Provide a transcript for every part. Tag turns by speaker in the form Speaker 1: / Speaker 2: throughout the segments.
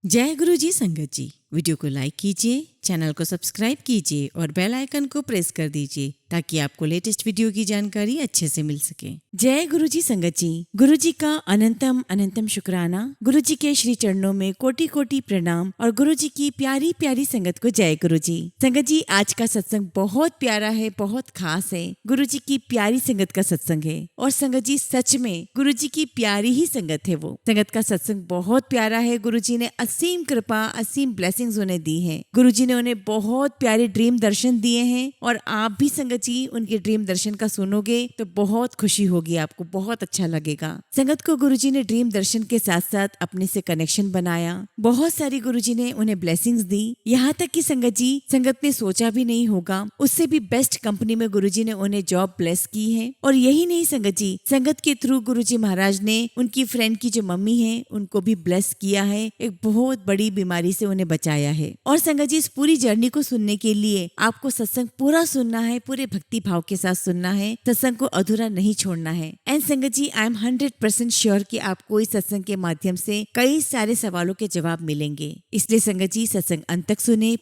Speaker 1: जय गुरु जी संगत जी। वीडियो को लाइक कीजिए, चैनल को सब्सक्राइब कीजिए और बेल आइकन को प्रेस कर दीजिए ताकि आपको लेटेस्ट वीडियो की जानकारी अच्छे से मिल सके। जय गुरु जी संगत जी। गुरु जी का अनंतम अनंतम शुक्राना। गुरु जी के श्री चरणों में कोटि कोटि प्रणाम और गुरु जी की प्यारी प्यारी संगत को जय गुरु जी। संगत जी, आज का सत्संग बहुत प्यारा है, बहुत खास है। गुरु जी की प्यारी संगत का सत्संग है और संगत जी सच में गुरु जी की प्यारी ही संगत है। वो संगत का सत्संग बहुत प्यारा है। गुरु जी ने असीम कृपा, असीम ब्लेसिंग्स उन्हें दी है। गुरु जी ने उन्हें बहुत प्यारे ड्रीम दर्शन दिए हैं और आप भी संगत जी उनके ड्रीम दर्शन का सुनोगे तो बहुत खुशी होगी, आपको बहुत अच्छा लगेगा। संगत को गुरु जी ने ड्रीम दर्शन के साथ साथ अपने से कनेक्शन बनाया। बहुत सारी गुरु जी ने उन्हें ब्लेसिंग्स दी। यहाँ तक कि संगत जी, संगत ने सोचा भी नहीं होगा, उससे भी बेस्ट कंपनी में गुरु जी ने उन्हें जॉब ब्लेस की है। और यही नहीं संगत जी, संगत के थ्रू गुरु जी महाराज ने उनकी फ्रेंड की जो मम्मी है उनको भी ब्लेस किया है। एक बहुत बड़ी बीमारी से उन्हें बचाया है। और संगत जी, इस पूरी जर्नी को सुनने के लिए आपको सत्संग पूरा सुनना है, पूरे भक्ति भाव के साथ सुनना है, सत्संग को अधूरा नहीं छोड़ना है। एंड संगत जी, आई एम 100% श्योर कि आपको इस सत्संग के माध्यम से कई सारे सवालों के जवाब मिलेंगे। इसलिए संगत जी, सत्संग अंत तक सुने,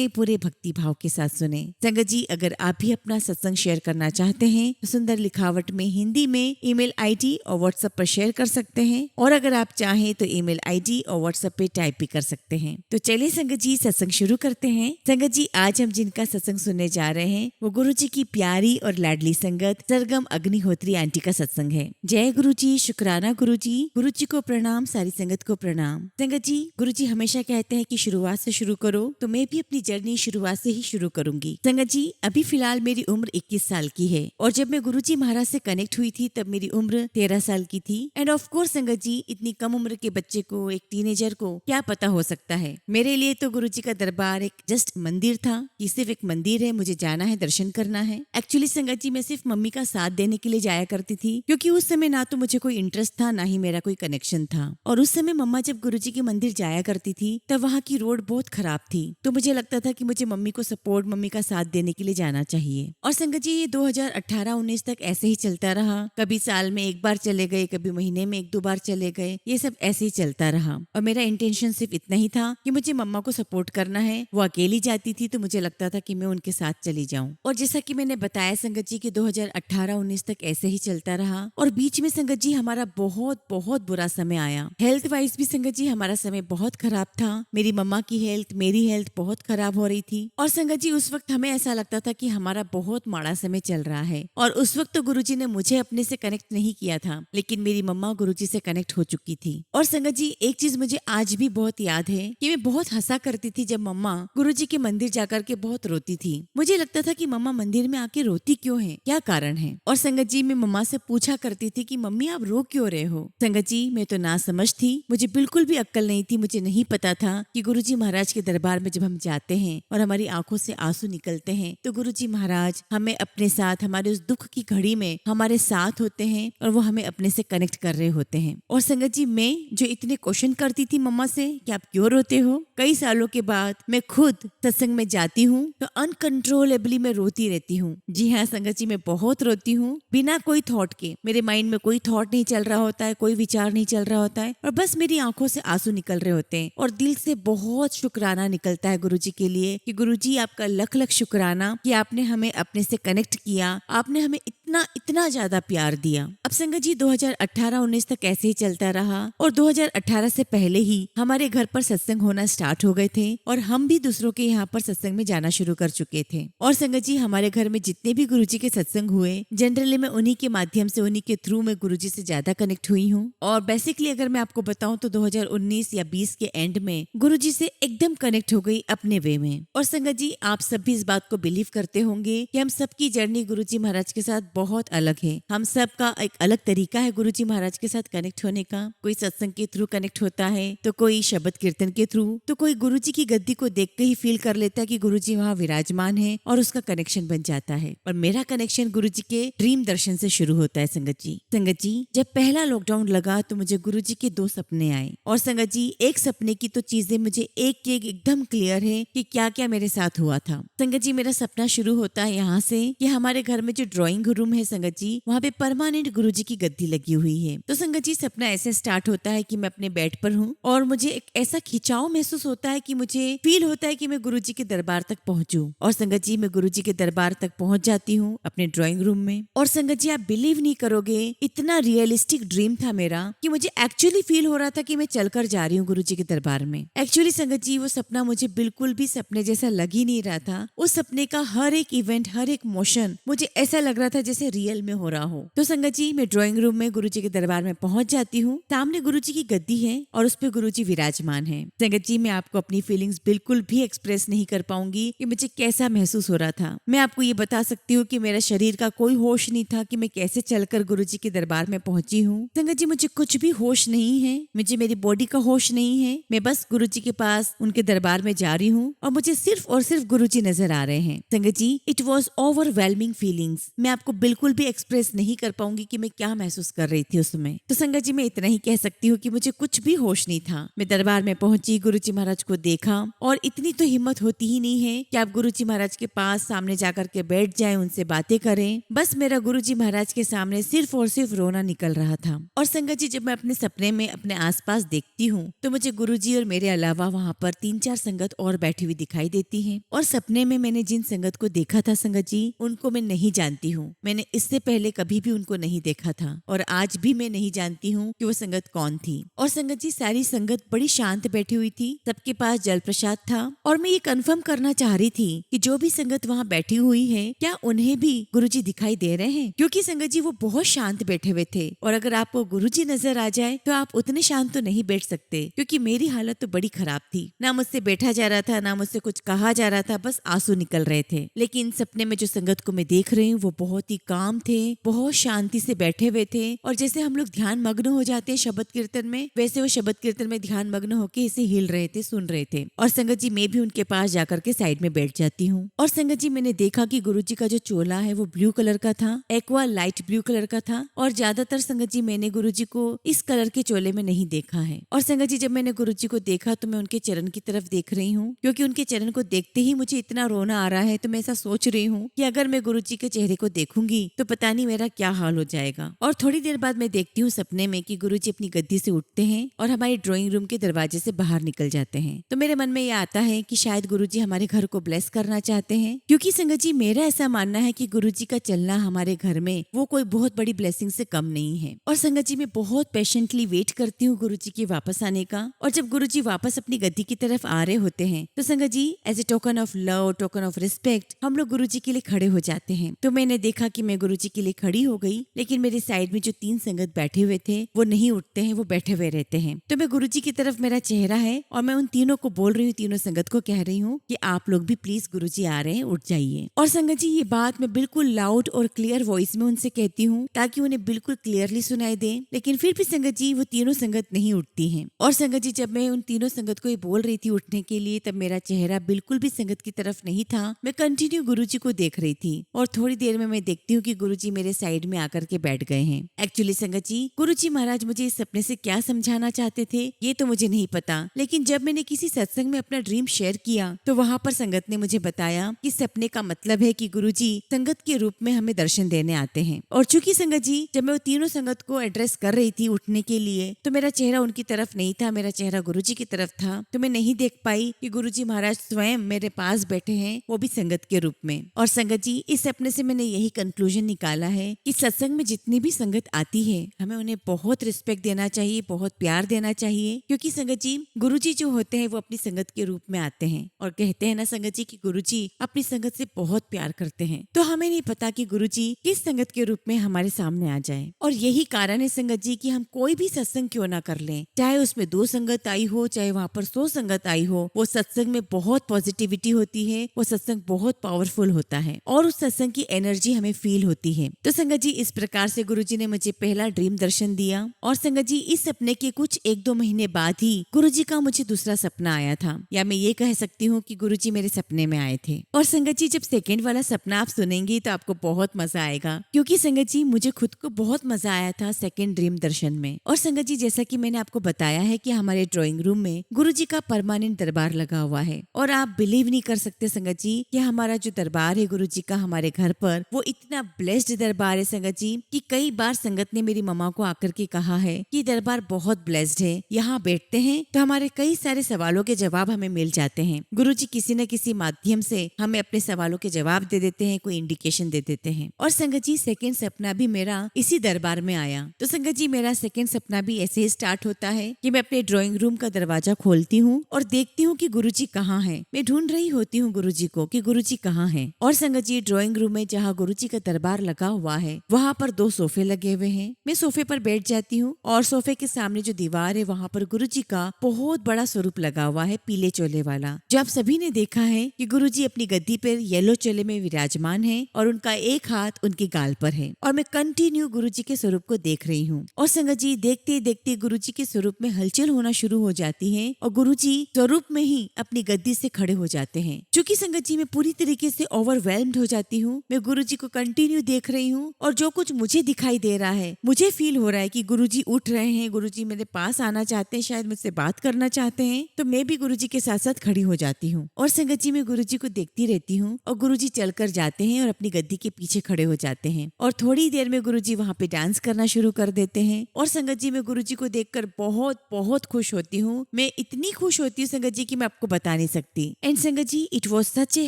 Speaker 1: पूरे भक्ति भाव के साथ सुने। संगत जी, अगर आप भी अपना सत्संग शेयर करना चाहते हैं तो सुंदर लिखावट में हिंदी में ईमेल आईडी और व्हाट्सएप पर शेयर कर सकते हैं, और अगर आप चाहें तो ईमेल आईडी और व्हाट्सएप पे टाइप भी कर सकते हैं। तो चलिए संगत जी, सत्संग शुरू करते हैं। संगत जी, आज हम जिनका सत्संग सुनने जा रहे हैं वो गुरु जी की प्यारी और लाडली संगत सरगम अग्निहोत्री आंटी का सत्संग है। जय गुरु जी, शुक्राना गुरु जी को प्रणाम, सारी संगत को प्रणाम। संगत जी, गुरु जी हमेशा कहते हैं कि शुरुआत से शुरू करो, तो मैं भी अपनी जर्नी शुरुआत से ही शुरू करूंगी। संगत जी, अभी फिलहाल मेरी उम्र 21 साल की है और जब मैं गुरु जी महाराज से कनेक्ट हुई थी तब मेरी उम्र 13 साल की थी। एंड ऑफ कोर्स संगत जी, इतनी कम उम्र के बच्चे को, एक टीनेजर को क्या पता हो सकता है। मेरे लिए तो गुरु जी का दरबार एक जस्ट मंदिर था कि सिर्फ एक मंदिर है, मुझे जाना है, दर्शन करना है। एक्चुअली संगत जी, मैं सिर्फ मम्मी का साथ देने के लिए जाया करती थी क्योंकि उस समय ना तो मुझे कोई इंटरेस्ट था, ना ही मेरा कोई कनेक्शन था। और उस समय मम्मा जब गुरु जी के मंदिर जाया करती थी तब वहाँ की रोड बहुत खराब थी, तो मुझे लगता था कि मुझे मम्मी को सपोर्ट, मम्मी का साथ देने के लिए जाना चाहिए। और संगत जी, ये 2018-19 तक ऐसे ही चलता रहा। कभी साल में एक बार चले गए, कभी महीने में 1-2 बार चले गए, ये सब ऐसे ही चलता रहा। और मेरा इंटेंशन सिर्फ इतना ही था कि मुझे मम्मा को सपोर्ट करना है। वो अकेली जाती थी तो मुझे लगता था कि मैं उनके साथ चली जाऊं। और जैसा कि मैंने बताया संगत जी कि 2018-19 तक ऐसे ही चलता रहा और बीच में संगत जी हमारा बहुत बहुत बुरा समय आया। हेल्थ वाइज भी संगत जी हमारा समय बहुत खराब था। मेरी मम्मा की हेल्थ, मेरी हेल्थ बहुत खराब हो रही थी। और संगत जी, उस वक्त हमें ऐसा लगता था कि हमारा बहुत माड़ा समय चल रहा है। और उस वक्त तो गुरुजी ने मुझे अपने से कनेक्ट नहीं किया था, लेकिन मेरी मम्मा गुरुजी से कनेक्ट हो चुकी थी। और संगत जी, एक चीज मुझे आज भी बहुत याद है कि मैं बहुत हंसा करती थी जब मम्मा गुरुजी के मंदिर जाकर के बहुत रोती थी। मुझे लगता था कि मम्मा मंदिर में आके रोती क्यों है, क्या कारण है। और संगत जी, मैं मम्मा से पूछा करती थी कि मम्मी आप रो क्यों रहे हो। संगत जी, मैं तो ना समझ थी, मुझे बिल्कुल भी अक्ल नहीं थी। मुझे नहीं पता था कि गुरुजी महाराज के दरबार में जब हम जाते हैं और हमारी आंखों से आंसू निकलते हैं तो गुरुजी महाराज हमें अपने साथ, हमारे उस दुख की घड़ी में हमारे साथ होते हैं और वो हमें अपने से कनेक्ट कर रहे होते हैं। और संगत जी, मैं जो इतने क्वेश्चन करती थी मम्मा से कि आप क्यों रोते हो, कई सालों के बाद मैं खुद सत्संग में जाती हूँ तो अनकंट्रोलेबली मैं रोती रहती हूँ। जी हाँ संगत जी, मैं बहुत रोती हूँ बिना कोई थॉट के। मेरे माइंड में कोई थॉट नहीं चल रहा होता है, कोई विचार नहीं चल रहा होता है और बस मेरी आंखों से आंसू निकल रहे होते हैं। और दिल से बहुत शुक्राना निकलता है गुरुजी के लिए कि गुरुजी आपका लख लख शुक्राना कि आपने हमें अपने से कनेक्ट किया, आपने हमें इतना इतना ज्यादा प्यार दिया। अब संगत जी, 2018-19 तक ऐसे ही चलता रहा और 2018 से पहले ही हमारे घर पर सत्संग होना स्टार्ट हो गए थे और हम भी दूसरों के यहाँ पर सत्संग में जाना शुरू कर चुके थे। और संगत जी, हमारे घर में जितने भी गुरुजी के सत्संग हुए, जनरली मैं उन्हीं के माध्यम से, उन्हीं के थ्रू मैं गुरुजी से ज्यादा कनेक्ट हुई हूँ। और बेसिकली अगर मैं आपको बताऊं तो 2019 या 20 के एंड में गुरुजी से एकदम कनेक्ट हो गई अपने वे में। और संगत जी, आप सब भी इस बात को बिलीव करते होंगे कि हम सबकी जर्नी गुरुजी महाराज के साथ बहुत अलग है। हम सबका एक अलग तरीका है गुरुजी महाराज के साथ कनेक्ट होने का। कोई सत्संग के थ्रू कनेक्ट होता है, तो कोई शब्द कीर्तन के थ्रू, तो कोई गुरुजी की गद्दी को देख के ही फील कर लेता है कि गुरुजी वहाँ विराजमान है और उसका कनेक्शन बन जाता है। और मेरा कनेक्शन गुरुजी के ड्रीम दर्शन से शुरू होता है संगत जी। संगत जी, जब पहला लॉकडाउन लगा तो मुझे गुरुजी के 2 सपने आए। और संगत जी, एक सपने की तो चीजें मुझे एक एकदम क्लियर है कि क्या क्या मेरे साथ हुआ था। संगत जी, मेरा सपना शुरू होता है यहाँ से कि हमारे घर में जो ड्राइंग रूम है संगत जी, वहाँ पे परमानेंट गुरुजी की गद्दी लगी हुई है। तो संगत जी सपना ऐसे स्टार्ट होता है कि मैं अपने बेड पर हूँ और मुझे एक ऐसा खिंचाव महसूस होता है कि मुझे फील होता है कि मैं गुरुजी के दरबार तक पहुंचूं। और संगत जी मैं गुरुजी के दरबार तक पहुंच जाती हूँ अपने ड्राइंग रूम में। और संगत जी आप बिलीव नहीं करोगे, इतना रियलिस्टिक ड्रीम था मेरा कि मुझे एक्चुअली फील हो रहा था कि मैं चलकर जा रही हूँ गुरुजी के दरबार में। एक्चुअली संगत जी वो सपना मुझे बिल्कुल भी सपने जैसा लग ही नहीं रहा था। उस सपने का हर एक इवेंट, हर एक मोशन मुझे ऐसा लग रहा था जैसे रियल में हो रहा हो। तो संगत जी मैं ड्राइंग रूम में गुरुजी के दरबार में पहुंच जाती हूँ। सामने गुरुजी की गद्दी है और उस पे गुरुजी विराजमान है। संगत जी मैं आपको अपनी फीलिंग्स बिल्कुल भी एक्सप्रेस नहीं कर पाऊंगी कि मुझे कैसा महसूस हो रहा था। मैं आपको ये बता सकती हूँ कि मेरा शरीर का कोई होश नहीं था कि मैं कैसे चलकर गुरुजी के दरबार में पहुंची हूँ। संगत जी मुझे कुछ भी होश नहीं है, मुझे मेरी बॉडी का होश नहीं है। मैं बस गुरुजी के पास उनके दरबार में जा रही हूँ और मुझे सिर्फ और सिर्फ गुरुजी नजर आ रहे हैं। संगत जी इट वॉज ओवरवेलमिंग फीलिंग्स। मैं आपको बिल्कुल भी एक्सप्रेस नहीं कर पाऊंगी कि मैं क्या महसूस कर रही थी उस समय। तो संगत जी मैं इतना ही कह सकती हूँ कि मुझे कुछ भी होश नहीं था। मैं दरबार में पहुंची, गुरुजी महाराज को देखा और इतनी तो हिम्मत होती ही नहीं है कि आप गुरुजी महाराज के पास सामने जाकर के बैठ जाएं, उनसे बातें करें। बस मेरा गुरुजी महाराज के सामने सिर्फ और सिर्फ रोना निकल रहा था। और संगत जी जब मैं अपने सपने में अपने आसपास देखती हूँ तो मुझे गुरुजी और मेरे अलावा वहाँ पर 3-4 संगत और बैठी हुई दिखाई देती है। और सपने में मैंने जिन संगत को देखा था संगत जी उनको मैं नहीं जानती हूँ। मैंने इससे पहले कभी भी उनको नहीं देखा था और आज भी मैं नहीं जानती हूँ कि वो संगत कौन थी। और संगत जी सारी संगत बड़ी शांत बैठी हुई थी, सबके पास जल प्रसाद था। और मैं ये कंफर्म करना चाह रही थी कि जो भी संगत वहाँ बैठी हुई है क्या उन्हें भी गुरुजी दिखाई दे रहे हैं, क्योंकि संगत जी वो बहुत शांत बैठे हुए थे। और अगर आपको गुरुजी नजर आ जाए तो आप उतने शांत तो नहीं बैठ सकते, क्योंकि मेरी हालत तो बड़ी खराब थी। ना मुझसे बैठा जा रहा था, ना मुझसे कुछ कहा जा रहा था, बस आंसू निकल रहे थे। लेकिन सपने में जो संगत को मैं देख रही हूँ वो बहुत ही काम थे, बहुत शांति से बैठे हुए थे। और जैसे हम लोग ध्यान मग्न हो जाते हैं शब्द कीर्तन में, वैसे वो शब्द कीर्तन में ध्यान मग्न होकर इसे हिल रहे थे, सुन रहे थे। और संगत जी मैं भी उनके पास जाकर के साइड में बैठ जाती हूँ। और संगत जी मैंने देखा कि गुरुजी का जो चोला है वो ब्लू कलर का था, एक्वा लाइट ब्लू कलर का था। और ज्यादातर संगत जी मैंने गुरुजी को इस कलर के चोले में नहीं देखा है। और संगत जी जब मैंने गुरुजी को देखा तो मैं उनके चरण की तरफ देख रही हूँ, क्योंकि उनके चरण को देखते ही मुझे इतना रोना आ रहा है। तो मैं ऐसा सोच रही हूँ कि अगर मैं गुरुजी के चेहरे को देखूंगी तो पता नहीं मेरा क्या हाल हो जाएगा। और थोड़ी देर बाद मैं देखती हूँ सपने में कि गुरुजी अपनी गद्दी से उठते हैं और हमारे ड्राइंग रूम के दरवाजे से बाहर निकल जाते हैं। तो मेरे मन में ये आता है कि शायद गुरुजी हमारे घर को ब्लेस करना चाहते हैं, क्योंकि संगत जी मेरा ऐसा मानना है कि गुरुजी का चलना हमारे घर में वो कोई बहुत बड़ी ब्लेसिंग से कम नहीं है। और संगत जी मैं बहुत पेशेंटली वेट करती हूँ गुरुजी के वापस आने का। और जब गुरुजी वापस अपनी गद्दी की तरफ आ रहे होते हैं तो संगत जी as a token of love, token of respect हम लोग गुरुजी के लिए खड़े हो जाते हैं। तो मैंने देखा कि मैं गुरुजी के लिए खड़ी हो गई, लेकिन मेरे साइड में जो 3 संगत बैठे हुए थे वो नहीं उठते हैं, वो बैठे हुए रहते हैं। तो मैं गुरुजी की तरफ मेरा चेहरा है और मैं उन तीनों को बोल रही हूँ, तीनों संगत को कह रही हूँ कि आप लोग भी प्लीज गुरुजी आ रहे हैं, उठ जाइए। और संगत जी ये बात मैं बिल्कुल लाउड और क्लियर वॉइस में उनसे कहती हूँ ताकि उन्हें बिल्कुल क्लियरली सुनाई दे। लेकिन फिर भी संगत जी वो तीनों संगत नहीं उठती हैं। और संगत जी जब मैं उन तीनों संगत को ये बोल रही थी उठने के लिए, तब मेरा चेहरा बिल्कुल भी संगत की तरफ नहीं था। मैं कंटिन्यू गुरुजी को देख रही थी। और थोड़ी देर में मैं देखती हूँ कि गुरुजी मेरे साइड में आकर के बैठ गए हैं। एक्चुअली संगत जी गुरुजी महाराज मुझे इस सपने से क्या समझाना चाहते थे ये तो मुझे नहीं पता, लेकिन जब मैंने किसी सत्संग में अपना ड्रीम शेयर किया तो वहाँ पर संगत ने मुझे बताया कि सपने का मतलब है कि गुरुजी संगत के रूप में हमें दर्शन देने आते हैं। और चूंकि संगत जी जब मैं वो तीनों संगत को एड्रेस कर रही थी उठने के लिए तो मेरा चेहरा उनकी तरफ नहीं था, मेरा चेहरा गुरुजी की तरफ था। तो मैं नहीं देख पाई कि गुरुजी महाराज स्वयं मेरे पास बैठे हैं, वो भी संगत के रूप में। और संगत जी इस सपने से मैंने यही कंक्लूजन निकाला है कि सत्संग में जितनी भी संगत आती है हमें उन्हें बहुत रिस्पेक्ट देना चाहिए, बहुत प्यार देना चाहिए, क्योंकि संगत जी गुरुजी जो होते हैं वो अपनी संगत के रूप में आते हैं। और कहते हैं ना संगत जी कि गुरुजी अपनी संगत से बहुत प्यार करते हैं। तो हमें नहीं पता कि गुरुजी किस संगत के रूप में हमारे सामने आ जाए। और यही कारण है संगत जी कि हम कोई भी सत्संग क्यों ना कर लें, चाहे उसमें 2 संगत आई हो, चाहे वहाँ पर 100 संगत आई हो, वो सत्संग में बहुत पॉजिटिविटी होती है, वो सत्संग बहुत पावरफुल होता है और उस सत्संग की एनर्जी हमें फील होती है। तो संगत जी इस प्रकार से गुरुजी ने मुझे पहला ड्रीम दर्शन दिया। और संगत जी इस सपने के कुछ 1-2 महीने बाद ही गुरुजी का मुझे दूसरा सपना आया था, या मैं ये कह सकती हूँ कि गुरुजी मेरे सपने में आए थे। और संगत जी जब सेकेंड वाला सपना आप सुनेंगे तो आपको बहुत मजा आएगा, क्योंकि संगत जी मुझे खुद को बहुत मजा आया था सेकेंड ड्रीम दर्शन में। और संगत जी जैसा कि मैंने आपको बताया है कि हमारे ड्राइंग रूम में गुरुजी का परमानेंट दरबार लगा हुआ है। और आप बिलीव नहीं कर सकते संगत जी कि हमारा जो दरबार है गुरुजी का हमारे घर पर, वो इतना कितना ब्लेस्ड दरबार है संगत जी कि कई बार संगत ने मेरी मम्मा को आकर के कहा है कि दरबार बहुत ब्लेस्ड है, यहाँ बैठते हैं तो हमारे कई सारे सवालों के जवाब हमें मिल जाते हैं। गुरुजी किसी न किसी माध्यम से हमें अपने सवालों के जवाब दे देते हैं, कोई इंडिकेशन दे देते हैं। और संगत जी सेकेंड सपना भी मेरा इसी दरबार में आया। तो संगत जी मेरा सेकेंड सपना भी ऐसे ही स्टार्ट होता है कि मैं अपने ड्राइंग रूम का दरवाजा खोलती हूँ और देखती हूँ कि गुरुजी कहाँ है। मैं ढूंढ रही होती हूँ गुरुजी को कि गुरुजी कहाँ है। और संगत जी ड्राइंग रूम में जहाँ गुरुजी का दरबार लगा हुआ है वहाँ पर 2 सोफे लगे हुए हैं। मैं सोफे पर बैठ जाती हूँ और सोफे के सामने जो दीवार है वहाँ पर गुरुजी का बहुत बड़ा स्वरूप लगा हुआ है, पीले चोले वाला। जो आप सभी ने देखा है कि गुरुजी अपनी गद्दी पर येलो चोले में विराजमान है और उनका एक हाथ उनके गाल पर है और मैं कंटिन्यू गुरुजी के स्वरूप को देख रही हूँ। और संगत जी देखते देखते गुरुजी के स्वरूप में हलचल होना शुरू हो जाती है और गुरुजी स्वरूप में ही अपनी गद्दी से खड़े हो जाते हैं। चूंकि संगत जी मैं पूरी तरीके से ओवरवेल्म्ड हो जाती हूँ, मैं गुरुजी को कंटिन्यू देख रही हूँ और जो कुछ मुझे दिखाई दे रहा है, मुझे फील हो रहा है कि गुरुजी उठ रहे हैं, गुरुजी मेरे पास आना चाहते हैं, शायद मुझसे बात करना चाहते हैं, तो मैं भी गुरुजी के साथ साथ खड़ी हो जाती हूँ। और संगत जी मैं गुरुजी को देखती रहती हूँ और गुरुजी चलकर जाते हैं और अपनी गद्दी के पीछे खड़े हो जाते हैं और थोड़ी देर में गुरुजी वहाँ पे डांस करना शुरू कर देते हैं। और संगत जी मैं गुरुजी को देखकर बहुत बहुत खुश होती हूँ। मैं इतनी खुश होती हूँ संगत जी कि मैं आपको बता नहीं सकती। एंड संगत जी it was such a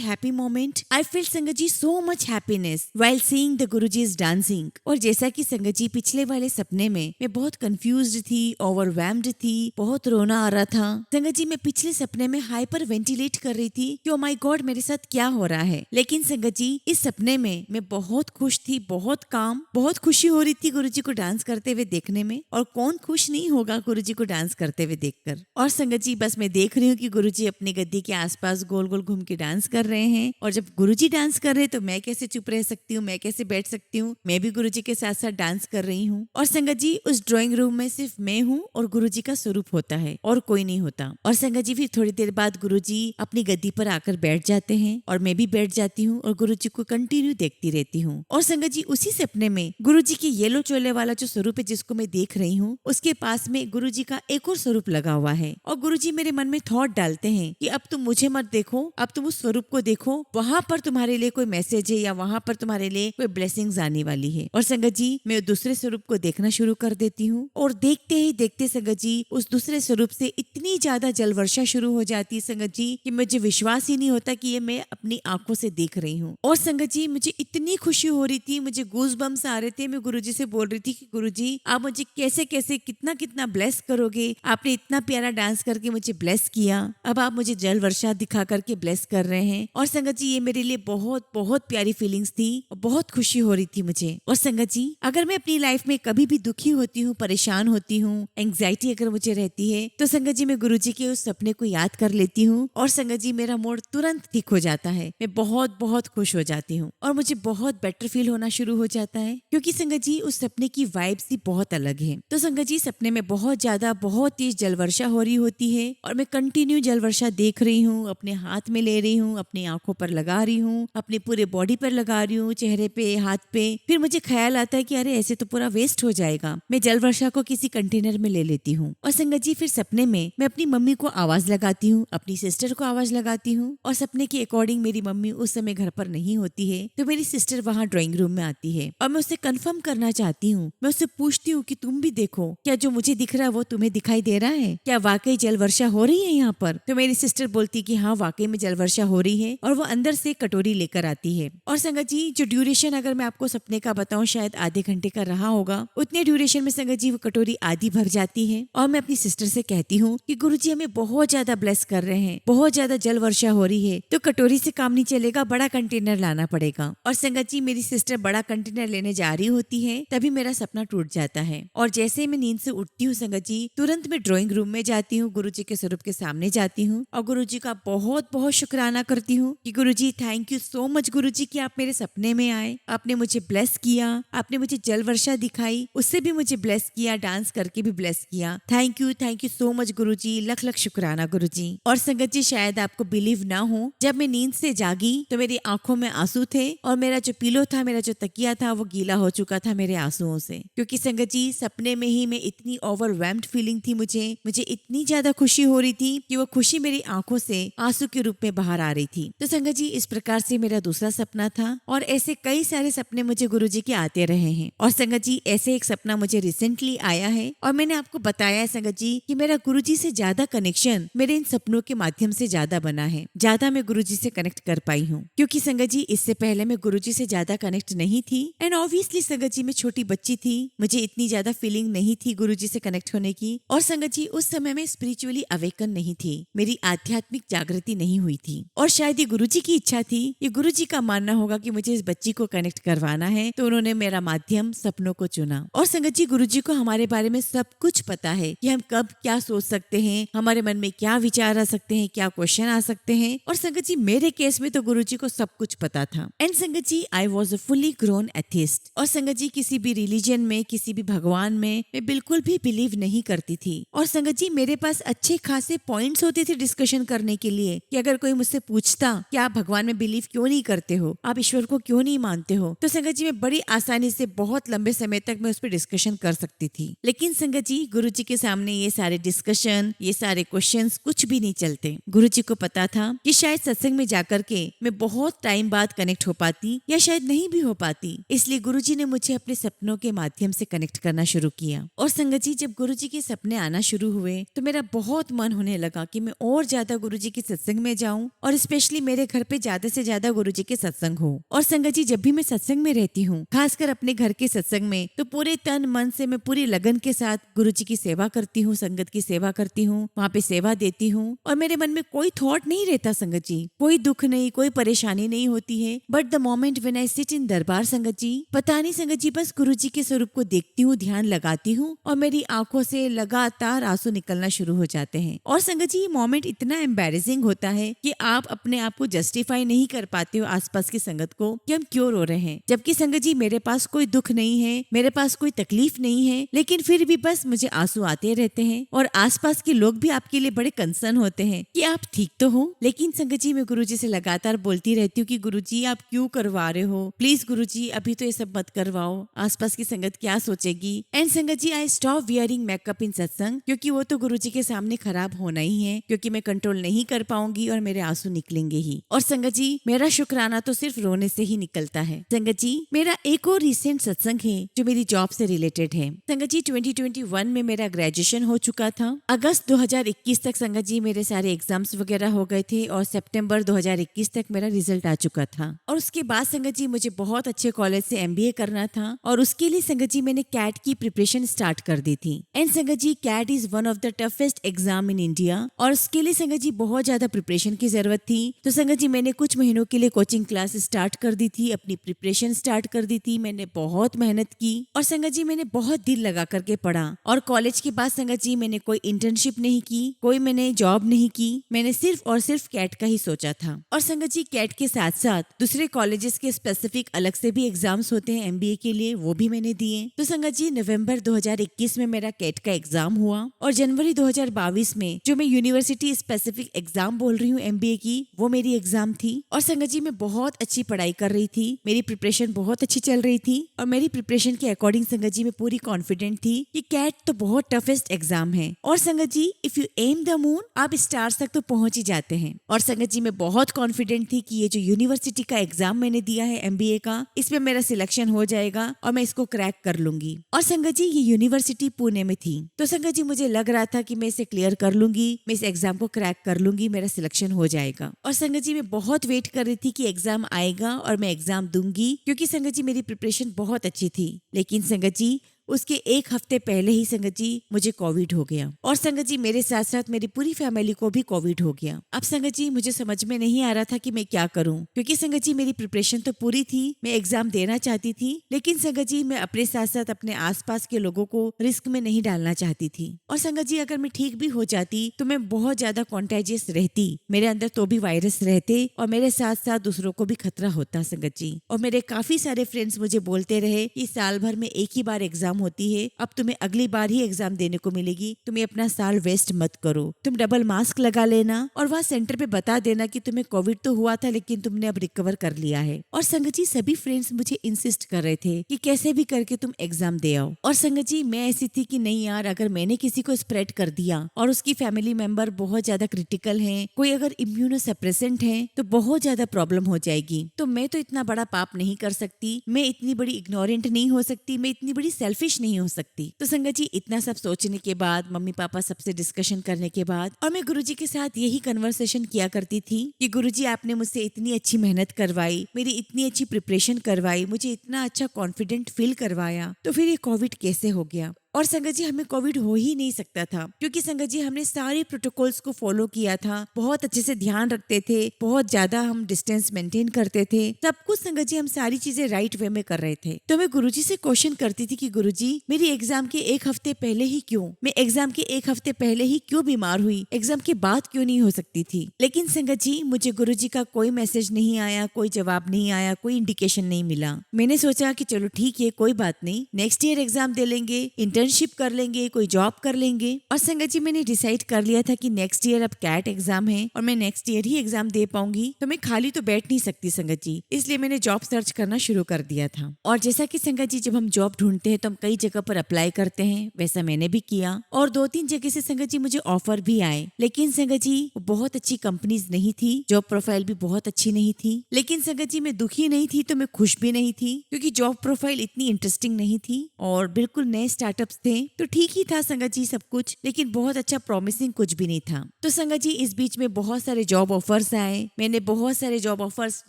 Speaker 1: happy moment. I feel संगत जी so much happiness while seeing the Guruji's dancing. और जैसा कि संगत जी पिछले वाले सपने में मैं बहुत कंफ्यूज्ड थी, ओवरवेल्म्ड थी, बहुत रोना आ रहा था। संगत जी मैं पिछले सपने में हाइपर वेंटिलेट कर रही थी कि ओ माय गॉड मेरे साथ क्या हो रहा है। लेकिन संगत जी इस सपने में मैं बहुत खुश थी, बहुत काम, बहुत खुशी हो रही थी गुरुजी को डांस करते हुए देखने में। और कौन खुश नहीं होगा गुरुजी को डांस करते हुए देखकर। और संगत जी बस मैं देख रही हूँ कि गुरुजी अपनी गद्दी के आसपास गोल गोल घूम के डांस कर रहे हैं और जब गुरुजी डांस कर रहे हैं तो मैं कैसे चुप रह सकती हूँ, मैं कैसे बैठ सकती हूँ। मैं भी गुरुजी के साथ साथ डांस कर रही हूँ। और संगत जी उस ड्राइंग रूम में सिर्फ मैं हूँ और गुरुजी का स्वरूप होता है और कोई नहीं होता। और संगत जी फिर थोड़ी देर बाद गुरुजी अपनी गद्दी पर आकर बैठ जाते हैं और मैं भी बैठ जाती हूँ और गुरुजी को कंटिन्यू देखती रहती हूँ। और संगत जी उसी सपने में गुरुजी के येलो चोले वाला जो स्वरूप है जिसको मैं देख रही हूँ, उसके पास में गुरुजी का एक और स्वरूप लगा हुआ है। और गुरुजी मेरे मन में थॉट डालते हैं कि अब तुम मुझे मत देखो, अब तुम उस स्वरूप को देखो, वहां पर तुम्हारे लिए कोई मैसेज है या वहां पर तुम्हारे लिए कोई ब्लेसिंग्स आने वाली है। और संगत जी मैं दूसरे स्वरूप को देखना शुरू कर देती हूँ और देखते ही देखते संगत जी उस दूसरे स्वरूप से इतनी ज्यादा जल वर्षा शुरू हो जाती है संगत जी कि मुझे विश्वास ही नहीं होता कि ये मैं अपनी आंखों से देख रही हूँ। और संगत जी मुझे इतनी खुशी हो रही थी, मुझे गूज बम्स आ रहे थे। मैं गुरुजी से बोल रही थी कि गुरुजी आप मुझे कैसे कैसे कितना कितना ब्लेस करोगे, आपने इतना प्यारा डांस करके मुझे ब्लेस किया, अब आप मुझे जल वर्षा दिखा करके ब्लेस कर रहे हैं। और संगत जी ये मेरे लिए बहुत बहुत प्यारी फीलिंग्स थी और बहुत खुशी हो रही थी मुझे। और संगत जी अगर मैं अपनी लाइफ में कभी भी दुखी होती हूँ, परेशान होती हूँ, एंग्जाइटी अगर मुझे रहती है तो संगत जी मैं गुरुजी के उस सपने को याद कर लेती हूँ और संगत जी मेरा मूड तुरंत ठीक हो जाता है। मैं बहुत बहुत खुश हो जाती हूँ और मुझे बहुत बेटर फील होना शुरू हो जाता है क्योंकि संगत जी उस सपने की वाइब्स ही बहुत अलग है। तो संगत जी सपने में बहुत ज्यादा बहुत तेज जल वर्षा हो रही होती है और मैं कंटिन्यू जल वर्षा देख रही हूँ, अपने हाथ में ले रही हूँ, अपनी आंखों पर लगा रही हूँ, अपने पूरे बॉडी पर लगा रही हूँ, चेहरे पे, हाथ पे। फिर मुझे ख्याल आता है कि अरे ऐसे तो पूरा वेस्ट हो जाएगा, मैं जल वर्षा को किसी कंटेनर में ले लेती हूँ। और संगत जी फिर सपने में मैं अपनी मम्मी को आवाज लगाती हूँ, अपनी सिस्टर को आवाज लगाती हूँ और सपने के अकॉर्डिंग मेरी मम्मी उस समय घर पर नहीं होती है तो मेरी सिस्टर वहाँ ड्राइंग रूम में आती है और मैं उससे कंफर्म करना चाहती हूँ। मैं उससे पूछती हूँ कि तुम भी देखो, क्या जो मुझे दिख रहा है वो तुम्हें दिखाई दे रहा है, क्या वाकई जल वर्षा हो रही है यहाँ पर? तो मेरी सिस्टर बोलती कि हाँ वाकई में जल वर्षा हो रही है और वो अंदर से कटोरी लेकर आती है। और संगत जी जो ड्यूरेशन अगर मैं आपको सपने का बताऊं शायद आधे घंटे का रहा होगा, उतने ड्यूरेशन में संगत जी वो कटोरी आधी भर जाती है और मैं अपनी सिस्टर से कहती हूँ कि गुरुजी हमें बहुत ज्यादा ब्लेस कर रहे हैं, बहुत ज्यादा जल वर्षा हो रही है तो कटोरी से काम नहीं चलेगा, बड़ा कंटेनर लाना पड़ेगा। और संगत जी मेरी सिस्टर बड़ा कंटेनर लेने जा रही होती है तभी मेरा सपना टूट जाता है और जैसे ही मैं नींद से उठती हूँ संगत जी तुरंत मैं ड्राइंग रूम में जाती हूँ, गुरुजी के स्वरूप के सामने जाती हूँ और गुरुजी का बहुत बहुत शुक्राना करती हूँ कि गुरुजी थैंक यू सो मच गुरुजी कि आप मेरे सपने में आए, आपने मुझे ब्लेस किया, आपने मुझे जल वर्षा दिखाई, उससे भी मुझे ब्लेस किया, डांस करके भी ब्लेस किया। थैंक यू सो मच गुरुजी, लख लख शुक्राना गुरुजी। और संगत जी शायद आपको बिलीव ना हो, जब मैं नींद से जागी तो मेरी आंखों में आंसू थे और मेरा जो पिलो था, मेरा जो तकिया था वो गीला हो चुका था मेरे आंसुओं से, क्योंकि संगत जी सपने में ही मैं इतनी ओवरवेल्म्ड फीलिंग थी, मुझे इतनी ज्यादा खुशी हो रही थी कि वो खुशी मेरी आंखों से आंसू के रूप में बाहर आ रही थी। तो संगत जी इस प्रकार से मेरा दूसरा सपना था और ऐसे कई सारे सपने मुझे गुरुजी के आते रहे हैं। और संगत जी ऐसे एक सपना मुझे रिसेंटली आया है और मैंने आपको बताया है संगत जी कि मेरा गुरुजी से ज्यादा कनेक्शन मेरे इन सपनों के माध्यम से ज्यादा बना है, ज्यादा मैं गुरुजी से कनेक्ट कर पाई हूँ। क्योंकि संगत जी इससे पहले मैं गुरुजी से ज्यादा कनेक्ट नहीं थी एंड ऑब्वियसली संगत जी मैं छोटी बच्ची थी, मुझे इतनी ज्यादा फीलिंग नहीं थी गुरुजी से कनेक्ट होने की। और संगत जी उस समय में स्पिरिचुअली अवेकन नहीं थी, मेरी आध्यात्मिक जागृति नहीं हुई थी। और शायद ये गुरुजी की इच्छा थी, ये गुरुजी का मानना होगा कि मुझे इस बच्ची को कनेक्ट करवाना है, तो उन्होंने मेरा माध्यम सपनों को चुना। और संगत जी गुरुजी को हमारे बारे में सब कुछ पता है कि हम कब क्या सोच सकते हैं, हमारे मन में क्या विचार आ सकते हैं, क्या क्वेश्चन आ सकते हैं। और संगत जी मेरे केस में तो गुरुजी को सब कुछ पता था। एंड संगत जी I was a fully grown atheist. और संगत जी किसी भी रिलीजन में, किसी भी भगवान में मैं बिल्कुल भी बिलीव नहीं करती थी। और संगत जी मेरे पास अच्छे खासे पॉइंट्स होते थे डिस्कशन करने के लिए कि अगर कोई मुझसे पूछता कि आप भगवान में बिलीव क्यों नहीं करते हो, आप ईश्वर को क्यों नहीं मानते हो, तो संगत जी मैं बड़ी आसानी से बहुत लंबे समय तक मैं उस पर डिस्कशन कर सकती थी। लेकिन संगत जी गुरुजी के सामने ये सारे डिस्कशन, ये सारे क्वेश्चंस कुछ भी नहीं चलते। गुरुजी को पता था कि शायद सत्संग में जाकर के मैं बहुत टाइम बाद कनेक्ट हो पाती या शायद नहीं भी हो पाती, इसलिए गुरुजी ने मुझे अपने सपनों के माध्यम से कनेक्ट करना शुरू किया। और संगत जी जब गुरुजी के सपने आना शुरू हुए तो मेरा बहुत मन होने लगा कि मैं और ज्यादा गुरुजी के सत्संग में जाऊं और स्पेशली मेरे घर पे ज्यादा से ज्यादा गुरुजी के सत्संग हो। और संगत जी जब भी मैं सत्संग में रहती हूँ, खासकर अपने घर के सत्संग में, तो पूरे तन मन से मैं पूरी लगन के साथ गुरुजी की सेवा करती हूँ, संगत की सेवा करती हूँ, वहाँ पे सेवा देती हूँ। और मेरे मन में कोई थॉट नहीं रहता संगत जी, कोई दुख नहीं, कोई परेशानी नहीं होती है। But the moment when I sit in दरबार संगत जी, पता नहीं संगत जी बस गुरुजी के स्वरूप को देखती हूँ, ध्यान लगाती हूँ और मेरी आंखों से लगातार आंसू निकलना शुरू हो जाते हैं। और संगत जी ये मोमेंट इतना एम्बैरेसिंग होता है कि आप अपने आप को जस्टिफाई नहीं कर पाते हो आसपास की संगत को कि हम क्यों रो रहे हैं। जबकि संगत जी मेरे पास कोई दुख नहीं है, मेरे पास कोई तकलीफ नहीं है, लेकिन फिर भी बस मुझे आंसू आते रहते हैं। और आसपास के लोग भी आपके लिए बड़े कंसर्न होते हैं कि आप ठीक तो हो। लेकिन संगत जी मैं गुरुजी से लगातार बोलती रहती हूँ कि गुरुजी आप क्यों करवा रहे हो, प्लीज गुरुजी अभी तो ये सब मत करवाओ, आसपास की संगत क्या सोचेगी। एंड संगत जी आई स्टॉप वियरिंग मेकअप इन सत्संग, क्योंकि वो तो गुरुजी के सामने खराब होना ही है, क्योंकि मैं कंट्रोल नहीं कर पाऊंगी और मेरे आंसू निकलेंगे ही। और संगत जी मेरा शुक्राना तो सिर्फ रोने से ही निकलता है। संगत जी मेरा एक और रिसेंट सत्संग है जो मेरी जॉब से रिलेटेड है। संगत जी 2021 में मेरा ग्रेजुएशन हो चुका था। अगस्त 2021 तक संगत जी मेरे सारे एग्जाम्स वगैरह हो गए थे और सितंबर 2021 तक मेरा रिजल्ट आ चुका था। और उसके बाद संगत जी मुझे बहुत अच्छे कॉलेज से MBA करना था और उसके लिए संगत जी मैंने कैट की प्रिपरेशन स्टार्ट कर दी थी। एंड संगत जी CAT is one of the toughest exam in India और उसके लिए संगत जी बहुत ज्यादा प्रिपरेशन की जरूरत थी। तो संगत जी मैंने कुछ महीनों के लिए कोचिंग क्लास स्टार्ट कर दी थी, अपनी प्रिपरेशन स्टार्ट कर दी थी, मैंने बहुत मेहनत की और संगत जी मैंने बहुत दिल लगा करके पढ़ा। और कॉलेज के बाद संगत जी मैंने कोई इंटर्नशिप नहीं की, कोई मैंने जॉब नहीं की, मैंने सिर्फ और सिर्फ कैट का ही सोचा था। और संगत जी कैट के साथ साथ दूसरे कॉलेजेस के स्पेसिफिक अलग से भी एग्जाम्स होते हैं MBA के लिए, वो भी मैंने दिए। तो संगत जी नवंबर 2021 में मेरा कैट का एग्जाम हुआ और जनवरी 2022 में जो मैं यूनिवर्सिटी स्पेसिफिक एग्जाम बोल रही हूँ MBA की, वो मेरी एग्जाम थी। और संगत जी मैं बहुत अच्छी पढ़ाई कर रही थी, मेरी प्रिपरेशन बहुत अच्छी चल रही थी और मेरी प्रिपरेशन के अकॉर्डिंग संगत जी मैं पूरी कॉन्फिडेंट थी कि कैट तो बहुत टफेस्ट एग्जाम है। और संगत जी if you aim the moon, आप स्टार्स तक तो पहुंच ही जाते हैं। और संगत जी मैं बहुत कॉन्फिडेंट थी कि ये जो यूनिवर्सिटी का एग्जाम मैंने दिया है MBA का, इसमें मेरा सिलेक्शन हो जाएगा और मैं इसको क्रैक कर लूंगी। और संगत जी ये यूनिवर्सिटी पुणे में थी, तो संगत जी मुझे लग रहा था कि मैं इसे क्लियर कर लूंगी, मैं इस एग्जाम को क्रैक कर लूंगी, मेरा सिलेक्शन हो जाएगा। और संगत जी मैं बहुत वेट कर रही थी कि एग्जाम आएगा और मैं एग्जाम दूंगी, क्योंकि संगत जी मेरी प्रिपरेशन बहुत अच्छी थी। लेकिन संगत जी उसके एक हफ्ते पहले ही संगत जी मुझे कोविड हो गया और संगत जी मेरे साथ साथ मेरी पूरी फैमिली को भी कोविड हो गया। अब संगत जी मुझे समझ में नहीं आ रहा था कि मैं क्या करूं, क्योंकि संगत जी मेरी प्रिपरेशन तो पूरी थी, मैं एग्जाम देना चाहती थी, लेकिन संगत जी मैं अपने साथ साथ अपने आसपास के लोगों को रिस्क में नहीं डालना चाहती थी। और संगत जी अगर मैं ठीक भी हो जाती तो मैं बहुत ज्यादा कॉन्टेजियस रहती, मेरे अंदर तो भी वायरस रहते और मेरे साथ साथ दूसरों को भी खतरा होता संगत जी। और मेरे काफी सारे फ्रेंड्स मुझे बोलते रहे कि साल भर में एक ही बार एग्जाम एग्जाम होती है, अब तुम्हें अगली बार ही एग्जाम देने को मिलेगी, तुम्हें अपना साल वेस्ट मत करो, तुम डबल मास्क लगा लेना और वहाँ सेंटर पे बता देना कि तुम्हें कोविड तो हुआ था लेकिन तुमने अब रिकवर कर लिया है। और संगत जी सभी फ्रेंड्स मुझे इंसिस्ट कर रहे थे कि कैसे भी करके तुम एग्जाम दे आओ। और संगत जी मैं ऐसी थी कि नहीं यार, अगर मैंने किसी को स्प्रेड कर दिया और उसकी फैमिली मेंबर बहुत ज्यादा क्रिटिकल है, कोई अगर इम्यूनो सप्रेसेंट है, तो बहुत ज्यादा प्रॉब्लम हो जाएगी। तो मैं तो इतना बड़ा पाप नहीं कर सकती, मैं इतनी बड़ी इग्नोरेंट नहीं हो सकती, मैं इतनी बड़ी सेल्फिश नहीं हो सकती। तो संगत जी इतना सब सोचने के बाद, मम्मी पापा सबसे डिस्कशन करने के बाद, और मैं गुरुजी के साथ यही कन्वर्सेशन किया करती थी कि गुरुजी आपने मुझसे इतनी अच्छी मेहनत करवाई, मेरी इतनी अच्छी प्रिपरेशन करवाई, मुझे इतना अच्छा कॉन्फिडेंट फील करवाया, तो फिर ये कोविड कैसे हो गया? और संगत जी हमें कोविड हो ही नहीं सकता था, क्योंकि संगत जी हमने सारे प्रोटोकॉल्स को फॉलो किया था, बहुत अच्छे से ध्यान रखते थे, बहुत ज्यादा हम डिस्टेंस मेंटेन करते थे, सब कुछ संगत जी हम सारी चीजें राइट वे में कर रहे थे। तो मैं गुरुजी से क्वेश्चन करती थी कि गुरुजी मेरी एग्जाम के एक हफ्ते पहले ही क्यों, मैं एग्जाम के एक हफ्ते पहले ही क्यों बीमार हुई, एग्जाम के बाद क्यों नहीं हो सकती थी? लेकिन संगत जी मुझे गुरुजी का कोई मैसेज नहीं आया, कोई जवाब नहीं आया, कोई इंडिकेशन नहीं मिला। मैंने सोचा कि चलो ठीक है, कोई बात नहीं, नेक्स्ट ईयर एग्जाम दे लेंगे, इंटर्नशिप कर लेंगे, कोई जॉब कर लेंगे। और संगत जी मैंने डिसाइड कर लिया था कि नेक्स्ट ईयर अब कैट एग्जाम है और मैं नेक्स्ट ईयर ही एग्जाम दे पाऊंगी, तो मैं खाली तो बैठ नहीं सकती संगत जी, इसलिए मैंने जॉब सर्च करना शुरू कर दिया था। और जैसा कि संगत जी जब हम जॉब ढूंढते हैं तो हम कई जगह पर अप्लाई करते हैं, वैसा मैंने भी किया और 2-3 जगह से संगत जी मुझे ऑफर भी आए, लेकिन संगत जी बहुत अच्छी कंपनीज नहीं थी, जॉब प्रोफाइल भी बहुत अच्छी नहीं थी। लेकिन संगत जी मैं दुखी नहीं थी तो मैं खुश भी नहीं थी, क्योंकि जॉब प्रोफाइल इतनी इंटरेस्टिंग नहीं थी और बिल्कुल नए स्टार्टअप्स थे, तो ठीक ही था संगत जी सब कुछ, लेकिन बहुत अच्छा प्रॉमिसिंग कुछ भी नहीं था। तो संगत जी इस बीच में बहुत सारे जॉब ऑफर्स आए, मैंने बहुत सारे जॉब ऑफर्स